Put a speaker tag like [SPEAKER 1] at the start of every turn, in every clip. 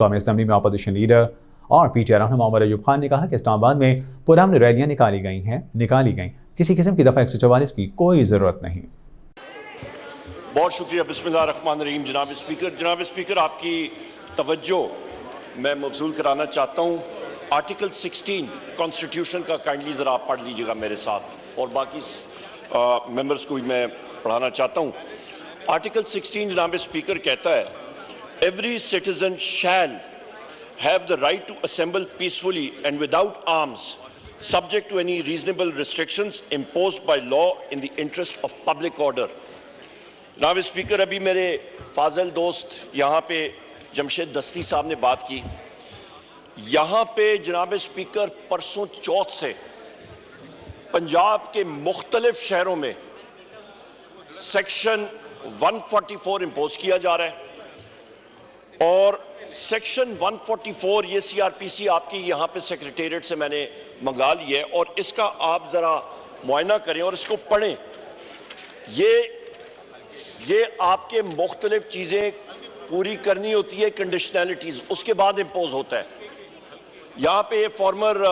[SPEAKER 1] कौमी असम्बली में opposition leader और पीटीआई रहनुमा उमर अयूब खान ने कहा कि इस्लामाबाद में पुरअमन रैलियां निकाली गई, किसी किस्म की दफ़ा 144 की कोई ज़रूरत नहीं।
[SPEAKER 2] बहुत शुक्रिया। बिस्मिल्लाहिर्रहमानिर्रहीम। जनाब स्पीकर, आपकी तवज्जो मैं मबसूल कराना चाहता हूँ। आर्टिकल 16 कॉन्स्टिट्यूशन का काइंडली ज़रा आप पढ़ लीजिएगा मेरे साथ, और बाकी मेंबर्स को भी मैं पढ़ाना चाहता हूँ। आर्टिकल 16 जनाब स्पीकर कहता है, every citizen shell have the right to assemble peacefully and without arms, subject to any reasonable restrictions imposed by law in the interest of public order। जनाब स्पीकर, अभी मेरे फाजल दोस्त यहाँ पे जमशेद दस्ती साहब ने बात की। यहाँ पे जनाब स्पीकर परसों चौथ से पंजाब के मुख्तलिफ शहरों में सेक्शन 144 इम्पोज किया जा रहा है, और सेक्शन 144 ये सीआरपीसी आपकी यहाँ पे सेक्रेटेरिएट से मैंने मंगा ली है, और इसका आप ज़रा मुआयना करें और इसको पढ़ें। ये आपके मुख्तलिफ चीज़ें पूरी करनी होती है, कंडीशनैलिटीज़, उसके बाद इम्पोज होता है। यहाँ पे former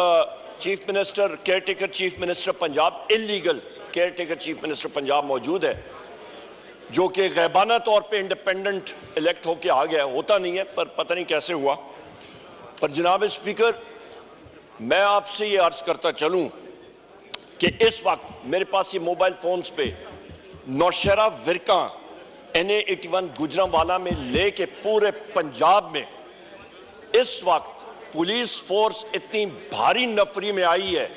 [SPEAKER 2] chief minister, care taker chief minister Punjab, illegal care taker chief minister Punjab मौजूद है, जो कि गैबाना तौर पे इंडिपेंडेंट इलेक्ट होके आ गया। होता नहीं है, पर पता नहीं कैसे हुआ। पर जनाब स्पीकर, मैं आपसे ये अर्ज करता चलूं कि इस वक्त मेरे पास ये मोबाइल फोन्स पे नौशहरा विरका NA 81 गुजरांवाला में लेके पूरे पंजाब में इस वक्त पुलिस फोर्स इतनी भारी नफरी में आई है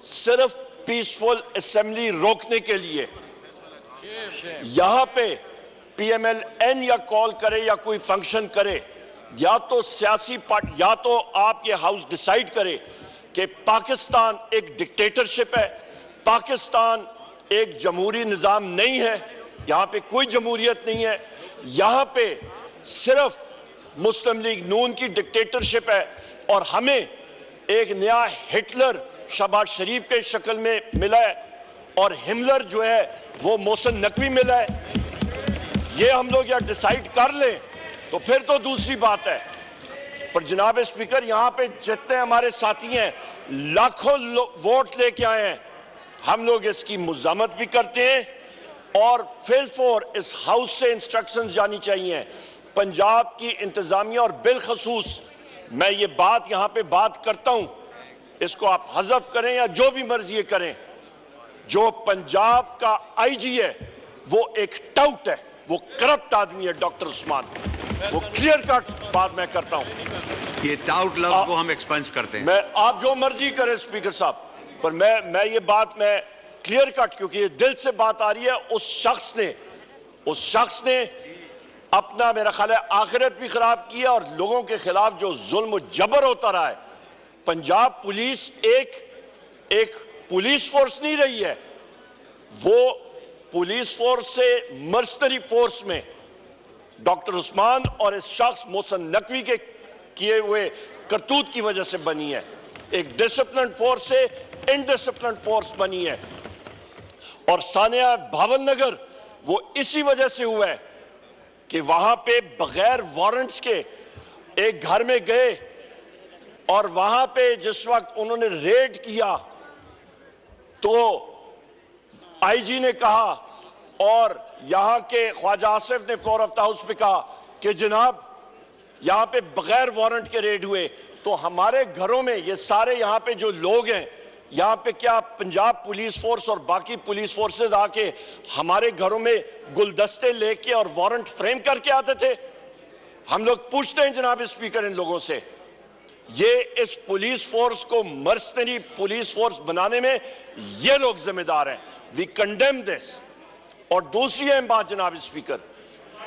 [SPEAKER 2] सिर्फ पीसफुल असेंबली रोकने के लिए। यहां पे PMLN या कॉल करे या कोई फंक्शन करे, या तो सियासी पार्टी, या तो आप ये हाउस डिसाइड करे कि पाकिस्तान एक डिक्टेटरशिप है, पाकिस्तान एक जमहूरी निजाम नहीं है, यहां पे कोई जमहूरियत नहीं है, यहां पे सिर्फ मुस्लिम लीग नून की डिक्टेटरशिप है, और हमें एक नया हिटलर शहबाज शरीफ के शक्ल में मिला है, और हिमलर जो है वो मोहसिन नकवी मिला है। ये हम लोग या डिसाइड कर लें तो फिर तो दूसरी बात है। पर जनाब स्पीकर, यहां पे जितने हमारे साथी हैं लाखों वोट लेके आए हैं, हम लोग इसकी मुज़ामत भी करते हैं, और फिलफोर इस हाउस से इंस्ट्रक्शंस जानी चाहिए पंजाब की इंतजामिया, और बिलखसूस मैं ये बात यहां पे बात करता हूं, इसको आप हज़फ करें या जो भी मर्जी करें, जो पंजाब का IG है वो एक टाउट है, वो करप्ट आदमी है डॉक्टर उस्मान। वो क्लियर कट बात मैं करता हूं।
[SPEAKER 3] ये टाउट लफ्ज को हम एक्सपेंस करते हैं।
[SPEAKER 2] मैं आप जो मर्जी करें स्पीकर साहब, पर मैं ये बात मैं क्लियर कट, क्योंकि ये दिल से बात आ रही है। उस शख्स ने अपना, मेरा ख्याल है, आखिरत भी खराब की है, और लोगों के खिलाफ जो जुल्म जबर होता रहा है। पंजाब पुलिस एक पुलिस फोर्स नहीं रही है, वो पुलिस फोर्स से मर्सनरी फोर्स में डॉक्टर उस्मान और इस शख्स मोहसिन नकवी के किए हुए करतूत की वजह से बनी है। एक डिसिप्लिन फोर्स से इनडिसिप्लिन फोर्स बनी है, और सानिया भावलनगर वो इसी वजह से हुआ है कि वहां पे बगैर वारंट्स के एक घर में गए, और वहां पे जिस वक्त उन्होंने रेड किया तो IG ने कहा, और यहां के ख्वाजा आसिफ ने फ्लोर ऑफ द हाउस पे कहा कि जनाब यहां पे बगैर वारंट के रेड हुए, तो हमारे घरों में ये सारे यहां पे जो लोग हैं, यहां पे क्या पंजाब पुलिस फोर्स और बाकी पुलिस फोर्सेस आके हमारे घरों में गुलदस्ते लेके और वारंट फ्रेम करके आते थे? हम लोग पूछते हैं जनाब स्पीकर इन लोगों से, ये इस पुलिस फोर्स को मर्सनरी पुलिस फोर्स बनाने में ये लोग जिम्मेदार हैं। We condemn this. और दूसरी अहम बात जनाब स्पीकर,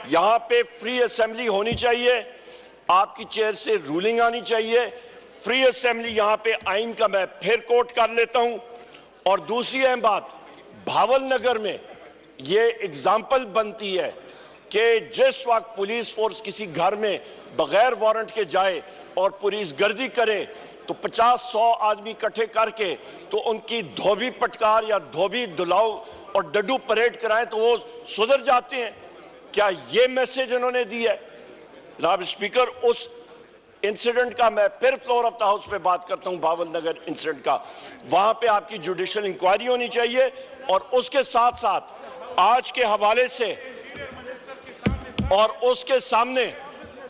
[SPEAKER 2] यहां पे फ्री असेंबली होनी चाहिए, आपकी चेयर से रूलिंग आनी चाहिए, फ्री असेंबली यहां पे आइन का मैं फिर कोट कर लेता हूं। और दूसरी अहम बात, भावलनगर में ये एग्जाम्पल बनती है कि जिस वक्त पुलिस फोर्स किसी घर में बगैर वारंट के जाए और पुलिस गर्दी करे, तो 50-100 आदमी इकट्ठे करके तो उनकी धोबी पटकार या धोबी दुलाओ और डड्डू परेड कराएं तो वो सुधर जाते हैं। क्या ये मैसेज इन्होंने दी है? जनाब स्पीकर, उस इंसिडेंट का मैं फिर फ्लोर ऑफ द हाउस पे बात करता हूं, भावल नगर इंसिडेंट का। वहां पे आपकी जुडिशियल इंक्वायरी होनी चाहिए और उसके साथ साथ आज के हवाले से और उसके सामने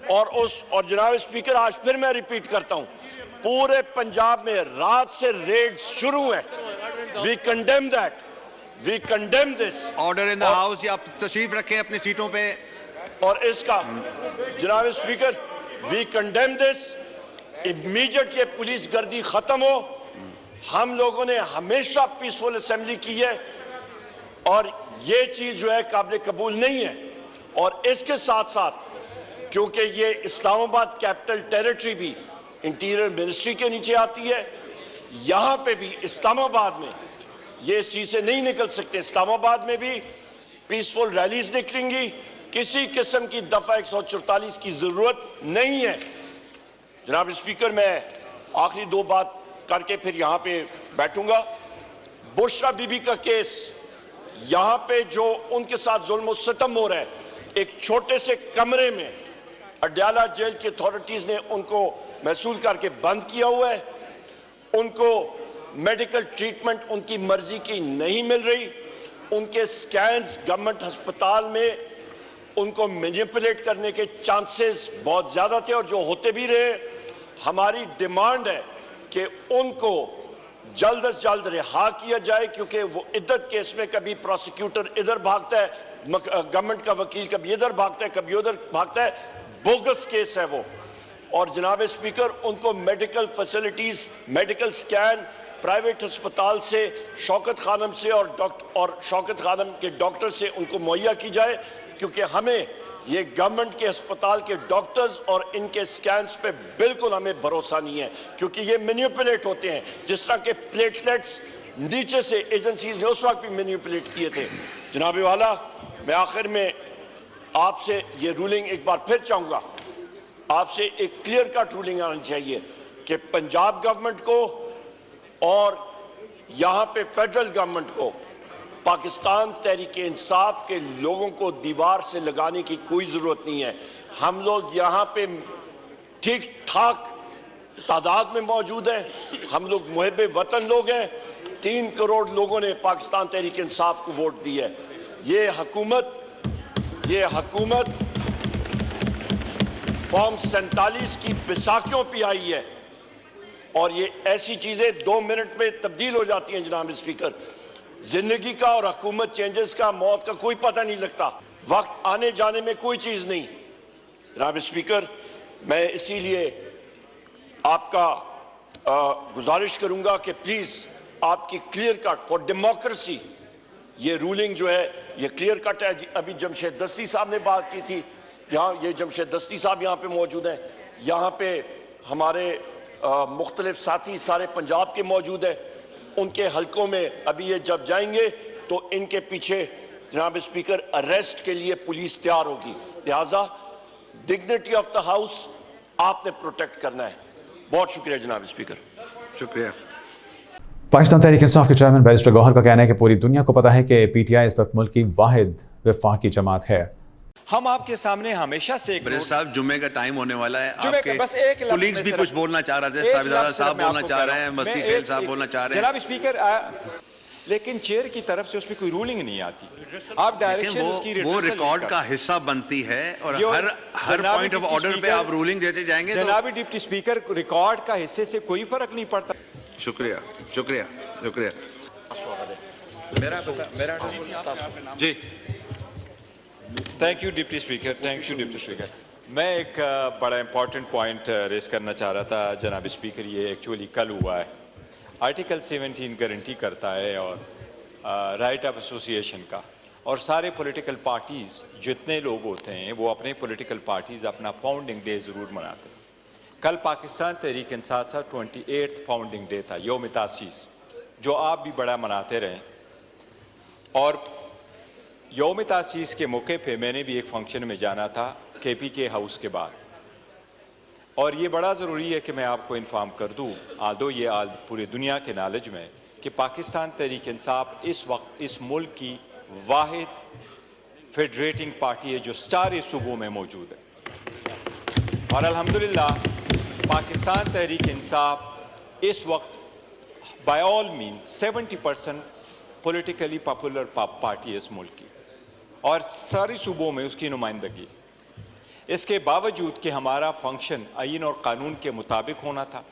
[SPEAKER 2] और जनाब स्पीकर, आज फिर मैं रिपीट करता हूं, पूरे पंजाब में रात से रेड शुरू है। We condemn that, we condemn this.
[SPEAKER 3] Order in the house. आप तशरीफ रखें अपनी सीटों पे।
[SPEAKER 2] और इसका जनाब speaker, we condemn this. Immediate ये पुलिस गर्दी खत्म हो। हम लोगों ने हमेशा पीसफुल असेंबली की है और ये चीज जो है काबिल कबूल नहीं है। और इसके साथ साथ क्योंकि ये इस्लामाबाद कैपिटल टेरिटरी भी इंटीरियर मिनिस्ट्री के नीचे आती है, यहां पे भी इस्लामाबाद में ये इस चीज से नहीं निकल सकते। इस्लामाबाद में भी पीसफुल रैलीज निकलेंगी, किसी किस्म की दफा 144 की जरूरत नहीं है। जनाब स्पीकर, मैं आखिरी दो बात करके फिर यहां पे बैठूंगा। बुशरा बीबी का केस, यहां पे जो उनके साथ जुल्म सितम हो रहा है, एक छोटे से कमरे में अडयाला जेल की अथॉरिटीज ने उनको महसूल करके बंद किया हुआ है। उनको मेडिकल ट्रीटमेंट उनकी मर्जी की नहीं मिल रही। उनके स्कैन्स गवर्नमेंट अस्पताल में उनको मैनिपुलेट करने के चांसेस बहुत ज्यादा थे और जो होते भी रहे। हमारी डिमांड है कि उनको जल्द से जल्द रिहा किया जाए, क्योंकि वो इद्दत केस में कभी प्रोसिक्यूटर इधर भागता है, गवर्नमेंट का वकील कभी इधर भागता है, कभी उधर भागता है। बोगस केस है वो। और जनाब स्पीकर, उनको medical facilities, medical scan private अस्पताल से, शौकत खानम से और शौकत खानम के डॉक्टर से उनको मुहैया की जाए, क्योंकि हमें ये गवर्नमेंट के अस्पताल के डॉक्टर्स और इनके स्कैन्स पे बिल्कुल हमें भरोसा नहीं है, क्योंकि ये मैनिपुलेट होते हैं। जिस तरह के प्लेटलेट्स नीचे से एजेंसीज ने उस वक्त भी मैनिपुलेट किए थे। जनाब वाला, मैं आखिर में आपसे ये रूलिंग एक बार फिर चाहूंगा, आपसे एक क्लियर कट रूलिंग आनी चाहिए कि पंजाब गवर्नमेंट को और यहां पे फेडरल गवर्नमेंट को पाकिस्तान तहरीक इंसाफ के लोगों को दीवार से लगाने की कोई जरूरत नहीं है। हम लोग यहां पे ठीक ठाक तादाद में मौजूद हैं। हम लोग मुहिब वतन लोग हैं। 3 करोड़ लोगों ने पाकिस्तान तहरीक इंसाफ को वोट दी है। ये हुकूमत फॉर्म 47 की बैसाखियों पे आई है और ये ऐसी चीजें 2 मिनट में तब्दील हो जाती हैं। जनाब स्पीकर, जिंदगी का और हुकूमत चेंजेस का, मौत का कोई पता नहीं लगता। वक्त आने जाने में कोई चीज नहीं। जनाब स्पीकर, मैं इसीलिए आपका गुजारिश करूंगा कि प्लीज आपकी क्लियर कट फॉर डेमोक्रेसी ये रूलिंग जो है ये क्लियर कट है। अभी जमशेद दस्ती साहब ने बात की थी, यहाँ ये जमशेद दस्ती साहब यहाँ पे मौजूद हैं। यहाँ पे हमारे मुख्तलिफ साथी सारे पंजाब के मौजूद हैं। उनके हलकों में अभी ये जब जाएंगे तो इनके पीछे जनाब स्पीकर अरेस्ट के लिए पुलिस तैयार होगी। लिहाजा डिग्निटी ऑफ द हाउस आपने प्रोटेक्ट करना है। बहुत शुक्रिया जनाब स्पीकर।
[SPEAKER 3] शुक्रिया।
[SPEAKER 1] पाकिस्तान तहरीक इंसाफ के चेयरमैन बैरिस्टर गौहर का कहना है कि पूरी दुनिया को पता है कि पीटीआई इस वक्त मुल्क की वाहिद वफाकी जमात है।
[SPEAKER 4] हम आपके सामने हमेशा से
[SPEAKER 3] साहब जुम्मे का टाइम होने वाला है। आपके
[SPEAKER 4] बस एक
[SPEAKER 3] कुलीग्स भी कुछ बोलना चाह रहे थे। साबिदादा साहब बोलना चाह रहे हैं, मस्ती खेल साहब बोलना चाह रहे हैं।
[SPEAKER 4] जनाब स्पीकर, लेकिन चेयर की तरफ से उसमें कोई रूलिंग नहीं आती। आप डायरेक्शन उसकी
[SPEAKER 3] वो रिकॉर्ड का हिस्सा बनती है और हर पॉइंट ऑफ ऑर्डर पे आप रूलिंग देते जाएंगे।
[SPEAKER 4] जनाब डिप्टी स्पीकर, रिकॉर्ड का हिस्से से कोई फर्क नहीं पड़ता।
[SPEAKER 3] शुक्रिया शुक्रिया शुक्रिया।
[SPEAKER 4] जी, thank you deputy speaker, thank you deputy speaker. मैं एक बड़ा इंपॉर्टेंट पॉइंट रेस करना चाह रहा था जनाब स्पीकर। ये एक्चुअली कल हुआ है। आर्टिकल 17 गारंटी करता है और राइट ऑफ एसोसिएशन का, और सारे पॉलिटिकल पार्टीज़ जितने लोग होते हैं वो अपने पॉलिटिकल पार्टीज़ अपना फाउंडिंग डे ज़रूर मनाते हैं। कल पाकिस्तान तहरीक इंसाफ का 28th फाउंडिंग डे था, यौम तासीस, जो आप भी बड़ा मनाते रहें। और यौम तासीस के मौके पे मैंने भी एक फंक्शन में जाना था KPK हाउस के बाद, और ये बड़ा ज़रूरी है कि मैं आपको इन्फॉर्म कर दूँ, आदो ये पूरी दुनिया के नॉलेज में, कि पाकिस्तान तहरीक इंसाफ इस वक्त इस मुल्क की वाहिद फेडरेटिंग पार्टी है जो सारे सूबों में मौजूद है। और अल्हम्दुलिल्लाह पाकिस्तान तहरीक इंसाफ इस वक्त by all means 70% politically popular party है इस मुल्क की और सारी सूबों में उसकी नुमाइंदगी। इसके बावजूद कि हमारा फंक्शन आईन और कानून के मुताबिक होना था,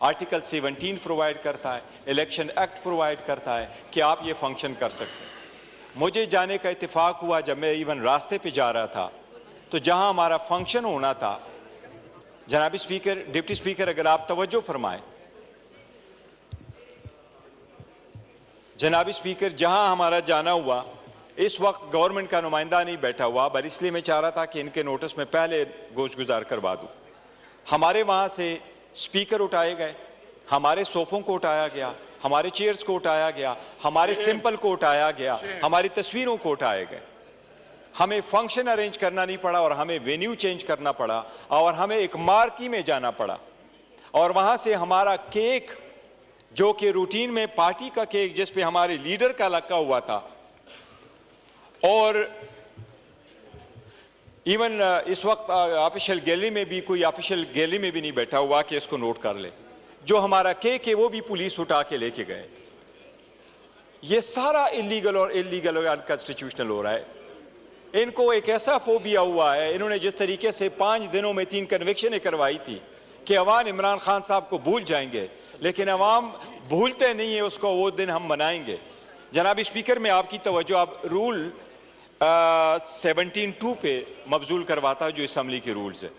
[SPEAKER 4] आर्टिकल 17 प्रोवाइड करता है, इलेक्शन एक्ट प्रोवाइड करता है कि आप ये फंक्शन कर सकते हैं। मुझे जाने का इत्तेफाक हुआ जब मैं इवन रास्ते पे जा रहा था तो जहां हमारा फंक्शन होना था, जनाब स्पीकर, डिप्टी स्पीकर अगर आप तवज्जो फरमाएं, जनाब स्पीकर, जहां हमारा जाना हुआ इस वक्त गवर्नमेंट का नुमाइंदा नहीं बैठा हुआ, पर इसलिए मैं चाह रहा था कि इनके नोटिस में पहले गोश गुजार करवा दूं। हमारे वहां से स्पीकर उठाए गए, हमारे सोफों को उठाया गया, हमारे चेयर्स को उठाया गया, हमारे सिंपल को उठाया गया, हमारी तस्वीरों को उठाए गए। हमें फंक्शन अरेंज करना नहीं पड़ा और हमें वेन्यू चेंज करना पड़ा और हमें एक मार्की में जाना पड़ा और वहां से हमारा केक, जो कि रूटीन में पार्टी का केक जिस पे हमारे लीडर का लगा हुआ था, और इवन इस वक्त ऑफिशियल गैलरी में भी कोई ऑफिशियल गैलरी में भी नहीं बैठा हुआ कि इसको नोट कर ले, जो हमारा केक है वो भी पुलिस उठा के लेके गए। ये सारा इलीगल और अनकॉन्स्टिट्यूशनल हो रहा है। इनको एक ऐसा फोबिया हुआ है, इन्होंने जिस तरीके से 5 दिनों में 3 कन्विक्शनें करवाई थी कि अवाम इमरान खान साहब को भूल जाएंगे, लेकिन अवाम भूलते नहीं है उसको, वो दिन हम मनाएंगे। जनाब स्पीकर, मैं आपकी तवज्जो आप रूल 17(2) पे मबजूल करवाता हूं जो असम्बली के रूल्स है।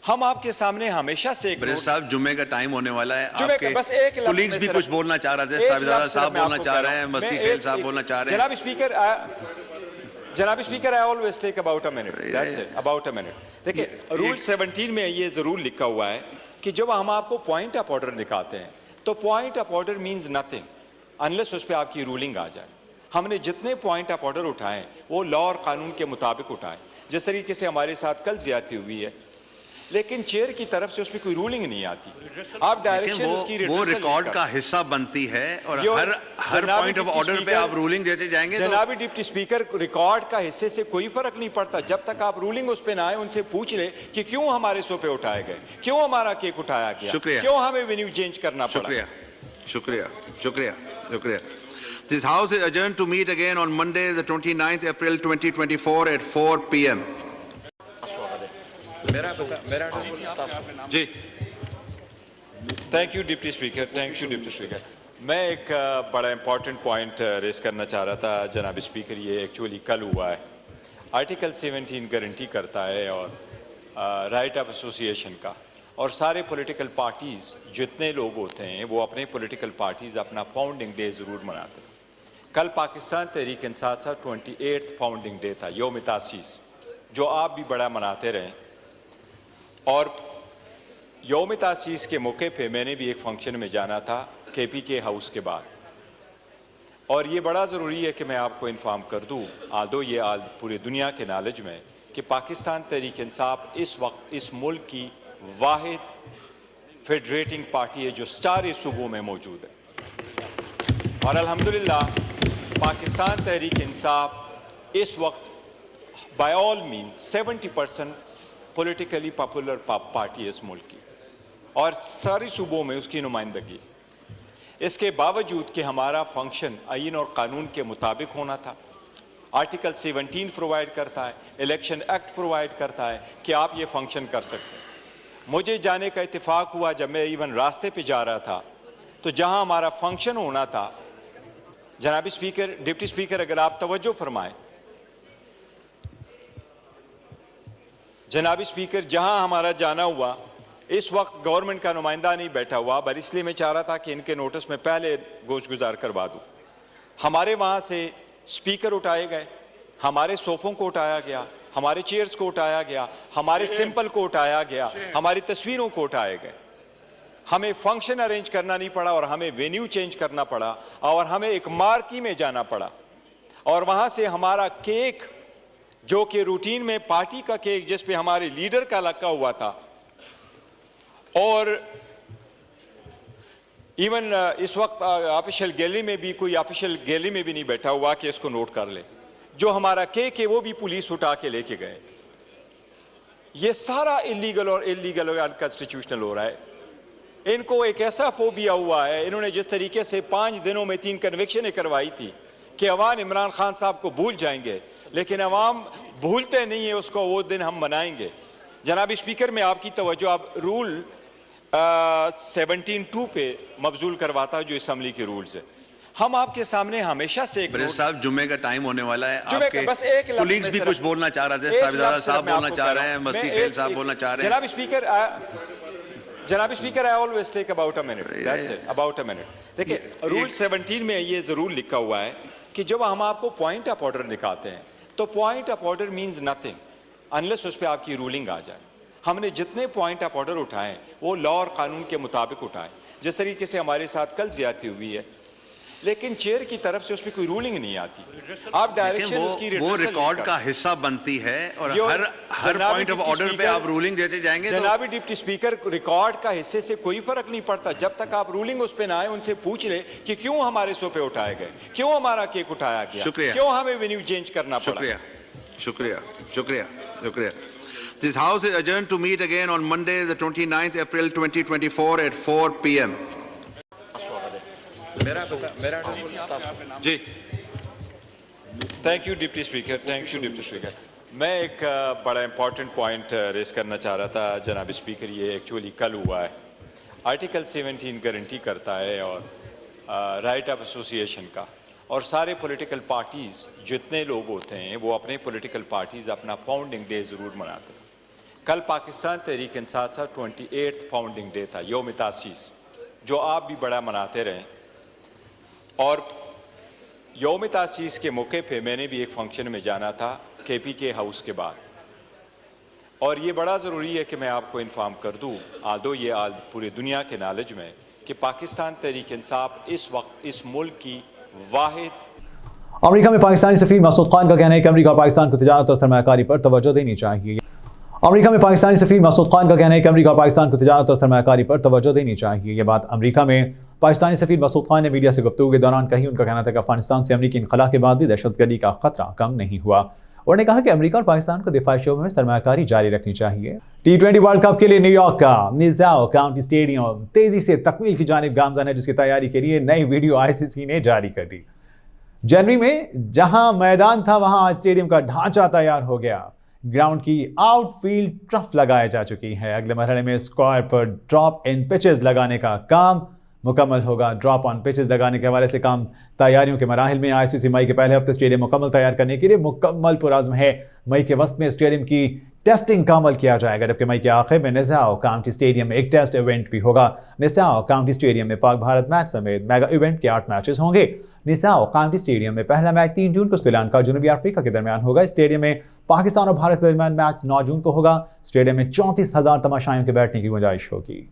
[SPEAKER 4] हम आपके सामने हमेशा से एक
[SPEAKER 3] ब्रिज साहब, जुम्मे का टाइम होने वाला है, आपके
[SPEAKER 4] बस एक
[SPEAKER 3] कुलीग्स भी कुछ बोलना चाह रहे थे, साबिदादा साहब बोलना चाह रहे हैं, मस्ती खेल साहब बोलना चाह रहे हैं।
[SPEAKER 4] जनाब speaker, I always take about a minute, that's it, about a minute. देखिए, रूल 17 में ये जरूर लिखा हुआ है कि जब हम आपको पॉइंट ऑफ ऑर्डर निकालते हैं तो point of order means nothing unless उस पर आपकी रूलिंग आ जाए। हमने जितने पॉइंट ऑफ ऑर्डर उठाए वो लॉ और कानून के मुताबिक उठाए। जिस तरीके से हमारे साथ कल ज्यादती हुई है, लेकिन चेयर की तरफ से उसमें कोई रूलिंग नहीं आती, आप डायरेक्शन उसकी
[SPEAKER 3] वो रिकॉर्ड का हिस्सा बनती है और हर पॉइंट ऑफ ऑर्डर पे आप रूलिंग देते जाएंगे।
[SPEAKER 4] जनाबी डिप्टी स्पीकर, रिकॉर्ड का हिस्से से कोई फर्क नहीं पड़ता जब तक आप रूलिंग उस पे ना आए। उनसे पूछ ले कि क्यों हमारे सोफे उठाए गए, क्यों हमारा केक उठाया गया,
[SPEAKER 3] शुक्रिया,
[SPEAKER 4] क्यों हमें वेन्यू चेंज करना पड़ा।
[SPEAKER 3] शुक्रिया शुक्रिया शुक्रिया शुक्रिया। This house is adjourned to meet again on Monday, the 29th April 2024 at 4 p.m.
[SPEAKER 4] जी, thank you deputy speaker, thank you deputy speaker. मैं एक बड़ा इंपॉर्टेंट पॉइंट रेस करना चाह रहा था जनाब स्पीकर। ये एक्चुअली कल हुआ है। आर्टिकल 17 गारंटी करता है और राइट ऑफ एसोसिएशन का, और सारे पॉलिटिकल पार्टीज़ जितने लोग होते हैं वो अपने पॉलिटिकल पार्टीज़ अपना फाउंडिंग डे ज़रूर मनाते हैं। कल पाकिस्तान तहरीक इंसाफ का 28th फाउंडिंग डे था, यौम तासीस, जो आप भी बड़ा मनाते रहें। और यौम तासीस के मौके पे मैंने भी एक फंक्शन में जाना था KPK हाउस के बाद, और ये बड़ा ज़रूरी है कि मैं आपको इन्फॉर्म कर दूँ, आदो ये पूरी दुनिया के नॉलेज में, कि पाकिस्तान तहरीक इंसाफ इस वक्त इस मुल्क की वाहिद फेडरेटिंग पार्टी है जो सारे सूबों में मौजूद है। और अल्हम्दुलिल्लाह पाकिस्तान तहरीक इंसाफ इस वक्त by all means 70% politically popular party है इस मुल्क की और सारी सूबों में उसकी नुमाइंदगी। इसके बावजूद कि हमारा फंक्शन आईन और कानून के मुताबिक होना था, आर्टिकल 17 प्रोवाइड करता है, इलेक्शन एक्ट प्रोवाइड करता है कि आप ये फंक्शन कर सकते हैं। मुझे जाने का इत्तेफाक हुआ जब मैं इवन रास्ते पे जा रहा था तो जहां हमारा फंक्शन होना था, जनाब स्पीकर, डिप्टी स्पीकर अगर आप तवज्जो फरमाएं, जनाब स्पीकर, जहां हमारा जाना हुआ इस वक्त गवर्नमेंट का नुमाइंदा नहीं बैठा हुआ, पर इसलिए मैं चाह रहा था कि इनके नोटिस में पहले गोश गुजार करवा दूं। हमारे वहां से स्पीकर उठाए गए, हमारे सोफों को उठाया गया, हमारे चेयर्स को उठाया गया, हमारे सिंपल को उठाया गया, हमारी तस्वीरों को उठाए गए। हमें फंक्शन अरेंज करना नहीं पड़ा और हमें वेन्यू चेंज करना पड़ा और हमें एक मार्की में जाना पड़ा, और वहां से हमारा केक, जो कि रूटीन में पार्टी का केक जिस पे हमारे लीडर का लगा हुआ था, और इवन इस वक्त ऑफिशियल गैलरी में भी कोई ऑफिशियल गैलरी में भी नहीं बैठा हुआ कि इसको नोट कर ले, जो हमारा केक है वो भी पुलिस उठा के लेके गए। ये सारा इलीगल और अनकॉन्स्टिट्यूशनल हो रहा है। इनको एक ऐसा फोबिया हुआ है, इन्होंने जिस तरीके से 5 दिनों में 3 कन्विक्शनें करवाई थी कि अवाम इमरान खान साहब को भूल जाएंगे, लेकिन अवाम भूलते नहीं है उसको, वो दिन हम मनाएंगे। जनाब स्पीकर, में आपकी तवज्जो अब रूल 17(2) पे मबजूल करवाता है जो असम्बली के रूल्स है। हम आपके सामने हमेशा से एक
[SPEAKER 3] साहब जुम्मे का टाइम होने वाला है, आपके
[SPEAKER 4] बस एक
[SPEAKER 3] कुलीग्स भी कुछ बोलना चाह रहे थे, साहब बोलना चाह रहे हैं, मस्ती खेल साहब बोलना चाह रहे हैं।
[SPEAKER 4] जनाब speaker, I always take about a minute, that's it, about a minute. देखिए, रूल 17 में ये जरूर लिखा हुआ है कि जब हम आपको पॉइंट ऑफ ऑर्डर निकालते हैं तो point of order means nothing unless उस पर आपकी रूलिंग आ जाए। हमने जितने पॉइंट ऑफ ऑर्डर उठाए वो लॉ और कानून के मुताबिक उठाए। जिस तरीके से हमारे साथ कल ज्यादती हुई है, लेकिन चेयर की तरफ से उस पर कोई रूलिंग नहीं आती। आप डायरेक्शन उसकी
[SPEAKER 3] वो रिकॉर्ड का हिस्सा बनती है और हर पॉइंट ऑफ ऑर्डर पे आप रूलिंग देते जाएंगे।
[SPEAKER 4] जनाब डिप्टी स्पीकर, रिकॉर्ड का हिस्से से कोई फर्क नहीं पड़ता जब तक आप रूलिंग उस पे ना आए। उनसे पूछ ले कि क्यों हमारे सो पे उठाए गए, क्यों हमारा केक उठाया गया,
[SPEAKER 3] शुक्रिया,
[SPEAKER 4] क्यों हमें वेन्यू चेंज करना पड़ा।
[SPEAKER 3] शुक्रिया शुक्रिया शुक्रिया शुक्रिया। This house is adjourned to meet again on Monday, the 29th April 2024 at 4 p.m.
[SPEAKER 4] जी, thank you deputy speaker, thank you deputy speaker. मैं एक बड़ा इंपॉर्टेंट पॉइंट रेस करना चाह रहा था जनाब स्पीकर। ये एक्चुअली कल हुआ है। आर्टिकल 17 गारंटी करता है और राइट ऑफ एसोसिएशन का, और सारे पॉलिटिकल पार्टीज़ जितने लोग होते हैं वो अपने पॉलिटिकल पार्टीज़ अपना फाउंडिंग डे ज़रूर मनाते हैं। कल Pakistan Tehreek Insaf 28th founding day था, यौम तासीस, जो आप भी बड़ा मनाते रहें। और यौम तासीस के मौके पे मैंने भी एक फंक्शन में जाना था KPK हाउस के बाद, और ये बड़ा ज़रूरी है कि मैं आपको इन्फॉर्म कर दूँ, आदो ये पूरी दुनिया के नॉलेज में, कि पाकिस्तान तहरीक इंसाफ इस वक्त इस मुल्क की वाहिद।
[SPEAKER 1] अमेरिका में पाकिस्तानी सफीर मसूद खान का कहना है कि अमेरिका और पाकिस्तान को तिजारत और सरमायाकारी पर तवज्जो देनी चाहिए। अमेरिका में पाकिस्तानी सफीर मसूद खान का कहना है कि अमेरिका और पाकिस्तान को तिजारत और सरमायाकारी पर तवज्जो देनी चाहिए। ये बात अमेरिका में पाकिस्तानी सफीर मसूद खान ने मीडिया से गुफ्तगू के दौरान कही। उनका कहना था कि अफगानिस्तान से अमेरिकी इनखला के बाद भी दहशतगर्दी का खतरा कम नहीं हुआ। उन्होंने कहा कि अमेरिका और पाकिस्तान को दिफाई शोबे में सरमायाकारी जारी रखनी चाहिए। T20 वर्ल्ड कप के लिए न्यूयॉर्क का निज़ाओ काउंटी स्टेडियम तेजी से तकमील की जानिब गामज़न है, जिसकी तैयारी के लिए नई वीडियो ICC ने जारी कर दी। जनवरी में जहां मैदान था वहां आज स्टेडियम का ढांचा तैयार हो गया। ग्राउंड की आउटफील्ड ट्रफ लगाई जा चुकी है। अगले मरहले में स्क्वायर पर ड्रॉप इन पिचेस लगाने का काम मुकम्मल होगा। ड्रॉप ऑन पिचेस लगाने के हवाले से काम तैयारियों के मराहिल में। ICC मई के पहले हफ्ते स्टेडियम मुकम्मल तैयार करने के लिए मुकम्मल पुरज़्म है। मई के वस्त में स्टेडियम की टेस्टिंग का अमल किया जाएगा, जबकि मई के आखिर में निज़ाओ काउंटी स्टेडियम में एक टेस्ट इवेंट भी होगा। निज़ाओ काउंटी स्टेडियम में पाक भारत मैच समेत मेगा इवेंट के 8 मैचेस होंगे। निज़ाओ काउंटी स्टेडियम में पहला मैच 3 जून को श्रीलंका जनूबी अफ्रीका के दरमियान होगा। स्टेडियम में पाकिस्तान और भारत के दरमियान मैच 9 जून को होगा। स्टेडियम में 34,000 तमाशाइयों के बैठने की गुंजाइश होगी।